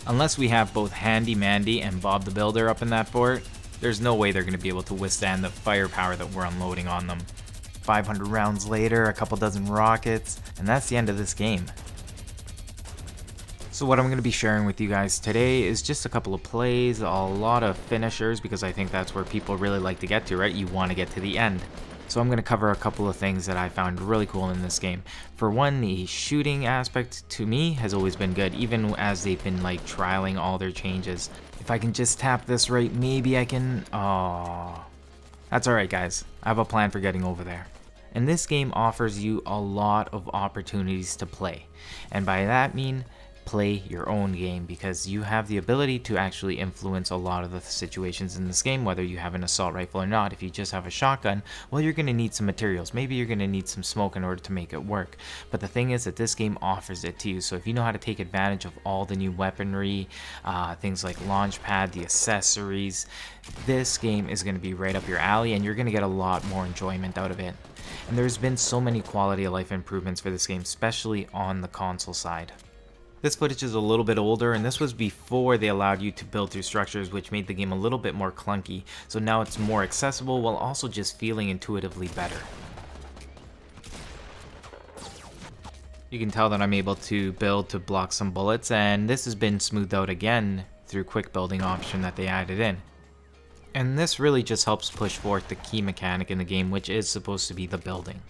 Unless we have both Handy Mandy and Bob the Builder up in that fort, there's no way they're going to be able to withstand the firepower that we're unloading on them. 500 rounds later, a couple dozen rockets, and that's the end of this game. So what I'm going to be sharing with you guys today is just a couple of plays, a lot of finishers, because I think that's where people really like to get to, right? You want to get to the end. So I'm going to cover a couple of things that I found really cool in this game. For one, the shooting aspect to me has always been good, even as they've been like trialing all their changes. If I can just tap this right, maybe I can... Oh, that's alright guys, I have a plan for getting over there. And this game offers you a lot of opportunities to play. And by that I mean, play your own game, because you have the ability to actually influence a lot of the situations in this game, whether you have an assault rifle or not. If you just have a shotgun, well, you're going to need some materials. Maybe you're going to need some smoke in order to make it work. But the thing is that this game offers it to you. So if you know how to take advantage of all the new weaponry, things like launch pad, the accessories, this game is going to be right up your alley, and you're going to get a lot more enjoyment out of it. And there's been so many quality of life improvements for this game, especially on the console side. This footage is a little bit older, and this was before they allowed you to build through structures, which made the game a little bit more clunky. So now it's more accessible while also just feeling intuitively better. You can tell that I'm able to build to block some bullets, and this has been smoothed out again through quick building option that they added in. And this really just helps push forth the key mechanic in the game, which is supposed to be the building.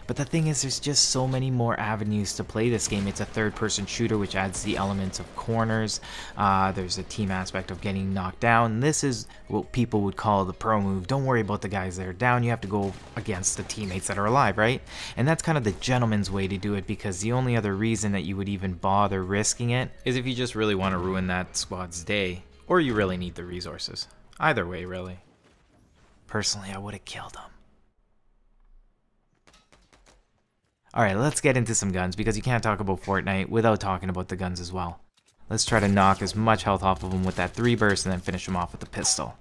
But the thing is, there's just so many more avenues to play this game. It's a third-person shooter, which adds the elements of corners. There's a team aspect of getting knocked down. This is what people would call the pro move. Don't worry about the guys that are down. You have to go against the teammates that are alive, right? And that's kind of the gentleman's way to do it, because the only other reason that you would even bother risking it is if you just really want to ruin that squad's day, or you really need the resources. Either way, really. Personally, I would have killed him. Alright, let's get into some guns, because you can't talk about Fortnite without talking about the guns as well. Let's try to knock as much health off of them with that 3 burst and then finish them off with the pistol.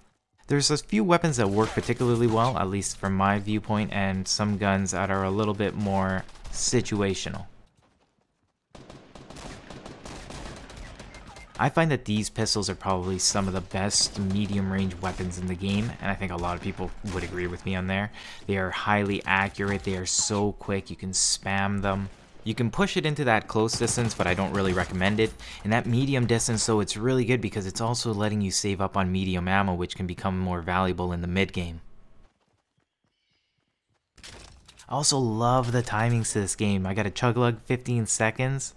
There's a few weapons that work particularly well, at least from my viewpoint, and some guns that are a little bit more situational. I find that these pistols are probably some of the best medium range weapons in the game, and I think a lot of people would agree with me on there. They are highly accurate, they are so quick, you can spam them. You can push it into that close distance, but I don't really recommend it. In that medium distance, though, it's really good because it's also letting you save up on medium ammo, which can become more valuable in the mid game. I also love the timings to this game. I got a chug lug 15 seconds.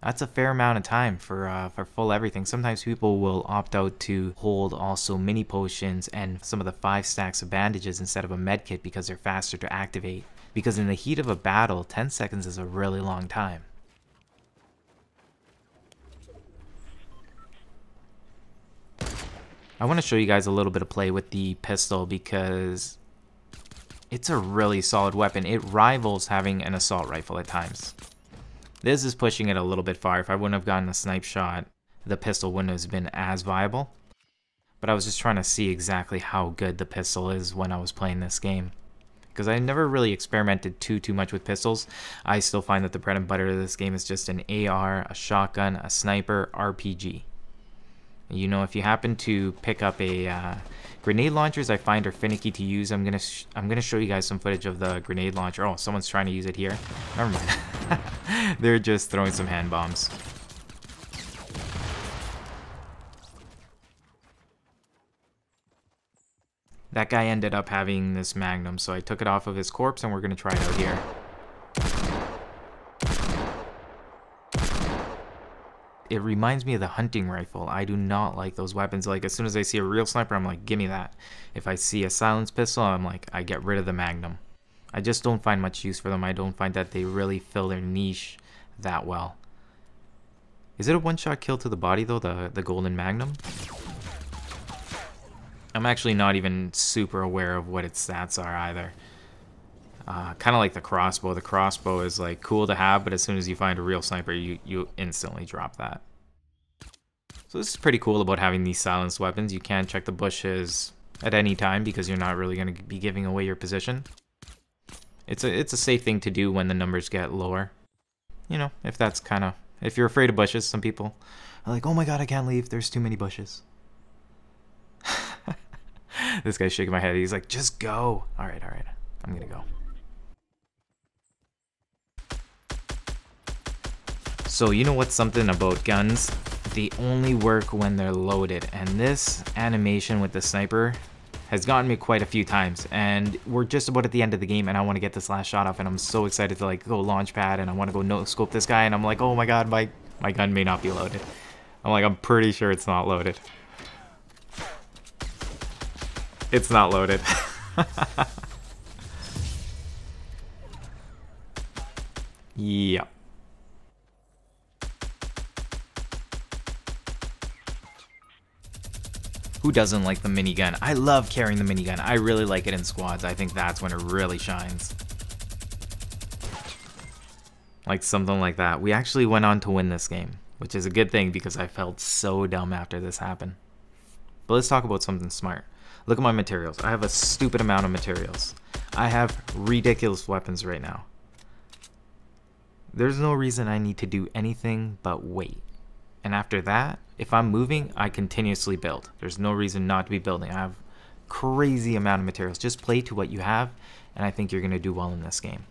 That's a fair amount of time for full everything. Sometimes people will opt out to hold also mini potions and some of the 5 stacks of bandages instead of a med kit because they're faster to activate. Because in the heat of a battle, 10 seconds is a really long time. I want to show you guys a little bit of play with the pistol because it's a really solid weapon. It rivals having an assault rifle at times. This is pushing it a little bit far. If I wouldn't have gotten a snipe shot, the pistol wouldn't have been as viable. But I was just trying to see exactly how good the pistol is when I was playing this game. Because I never really experimented too much with pistols. I still find that the bread and butter of this game is just an AR, a shotgun, a sniper, RPG. You know, if you happen to pick up a grenade launchers, I find are finicky to use. I'm gonna show you guys some footage of the grenade launcher. Oh, someone's trying to use it here. Never mind. They're just throwing some hand bombs. That guy ended up having this Magnum, so I took it off of his corpse and we're gonna try it out here. It reminds me of the hunting rifle. I do not like those weapons. Like, as soon as I see a real sniper, I'm like, give me that. If I see a silenced pistol, I'm like, I get rid of the Magnum. I just don't find much use for them. I don't find that they really fill their niche that well. Is it a one-shot kill to the body, though, the golden Magnum? I'm actually not even super aware of what its stats are either. Kind of like the crossbow. The crossbow is like cool to have, but as soon as you find a real sniper, you instantly drop that. So this is pretty cool about having these silenced weapons. You can check the bushes at any time because you're not really going to be giving away your position. It's a safe thing to do when the numbers get lower. You know, if that's kind of If you're afraid of bushes, some people are like, oh my god, I can't leave, there's too many bushes. This guy's shaking my head. He's like, just go. Alright, I'm gonna go. So you know what's something about guns? They only work when they're loaded, and this animation with the sniper has gotten me quite a few times, and we're just about at the end of the game and I want to get this last shot off, and I'm so excited to like go launch pad and I want to go no scope this guy, and I'm like, oh my god, my gun may not be loaded. I'm like, I'm pretty sure it's not loaded. It's not loaded. Yep. Who doesn't like the minigun? I love carrying the minigun. I really like it in squads. I think that's when it really shines. Like something like that. We actually went on to win this game, which is a good thing because I felt so dumb after this happened. But let's talk about something smart. Look at my materials. I have a stupid amount of materials. I have ridiculous weapons right now. There's no reason I need to do anything but wait. And after that, if I'm moving, I continuously build. There's no reason not to be building. I have crazy amount of materials. Just play to what you have, and I think you're going to do well in this game.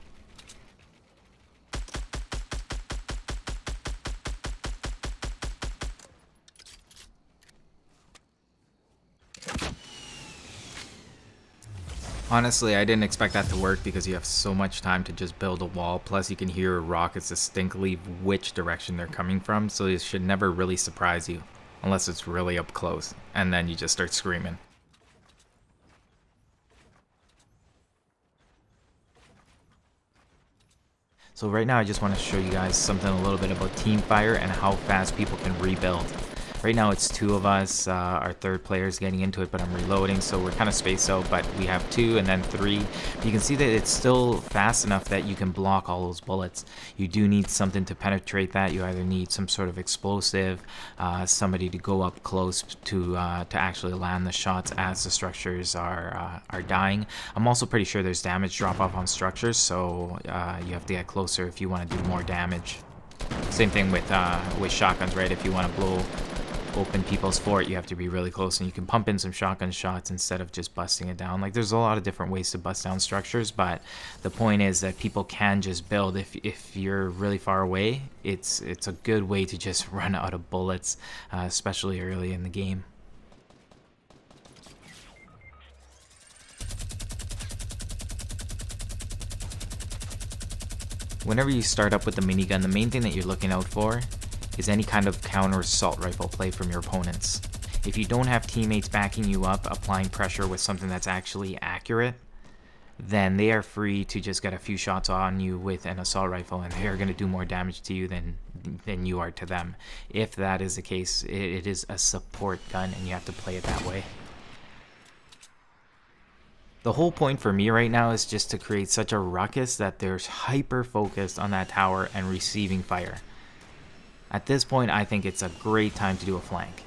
Honestly, I didn't expect that to work because you have so much time to just build a wall. Plus, you can hear rockets distinctly which direction they're coming from, so it should never really surprise you. Unless it's really up close, and then you just start screaming. So right now, I just want to show you guys something a little bit about team fire and how fast people can rebuild. Right now it's two of us, our third player is getting into it, but I'm reloading, so we're kind of spaced out, but we have two and then three. You can see that it's still fast enough that you can block all those bullets. You do need something to penetrate that. You either need some sort of explosive, somebody to go up close to actually land the shots as the structures are dying. I'm also pretty sure there's damage drop off on structures, so you have to get closer if you want to do more damage. Same thing with shotguns, right? If you want to blow open people's fort, you have to be really close, and you can pump in some shotgun shots instead of just busting it down. Like, there's a lot of different ways to bust down structures, but the point is that people can just build. If you're really far away, it's a good way to just run out of bullets, especially early in the game. Whenever you start up with the minigun, the main thing that you're looking out for is any kind of counter assault rifle play from your opponents. If you don't have teammates backing you up, applying pressure with something that's actually accurate, then they are free to just get a few shots on you with an assault rifle, and they're going to do more damage to you than you are to them. If that is the case, it is a support gun, and you have to play it that way. The whole point for me right now is just to create such a ruckus that they're hyper focused on that tower and receiving fire. At this point, I think it's a great time to do a flank.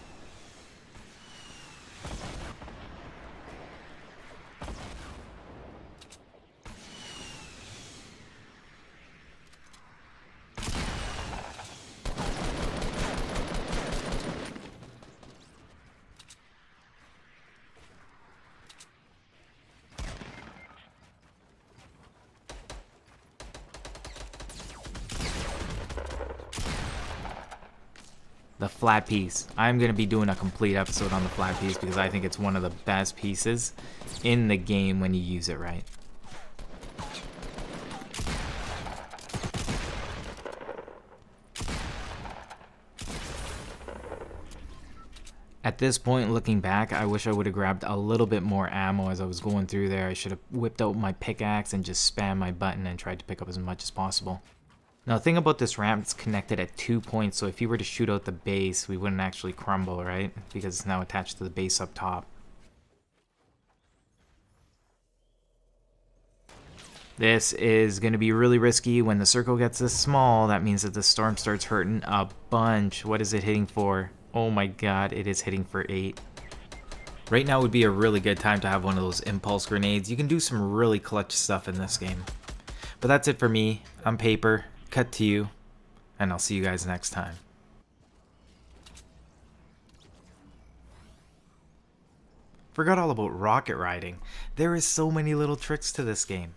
The flat piece. I'm going to be doing a complete episode on the flat piece because I think it's one of the best pieces in the game when you use it right. At this point, looking back, I wish I would have grabbed a little bit more ammo as I was going through there. I should have whipped out my pickaxe and just spammed my button and tried to pick up as much as possible. Now, the thing about this ramp, it's connected at 2 points, so if you were to shoot out the base, we wouldn't actually crumble, right? Because it's now attached to the base up top. This is going to be really risky. When the circle gets this small, that means that the storm starts hurting a bunch. What is it hitting for? Oh my god, it is hitting for 8. Right now would be a really good time to have one of those impulse grenades. You can do some really clutch stuff in this game. But that's it for me. I'm Paper. Cut to you. and I'll see you guys next time. Forgot all about rocket riding. There is so many little tricks to this game.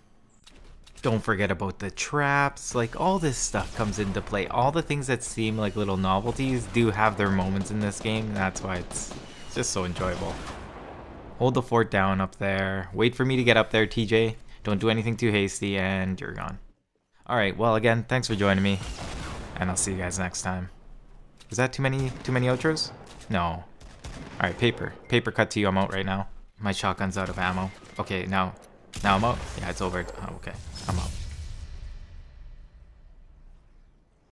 Don't forget about the traps, like all this stuff comes into play. All the things that seem like little novelties do have their moments in this game, and that's why it's just so enjoyable. Hold the fort down up there. Wait for me to get up there, TJ. Don't do anything too hasty, and you're gone. Alright, well again, thanks for joining me, and I'll see you guys next time. Is that too many outros? No. Alright, paper. Paper cut to you, I'm out right now. My shotgun's out of ammo. Okay, now I'm out? Yeah, it's over. Oh, okay. I'm out.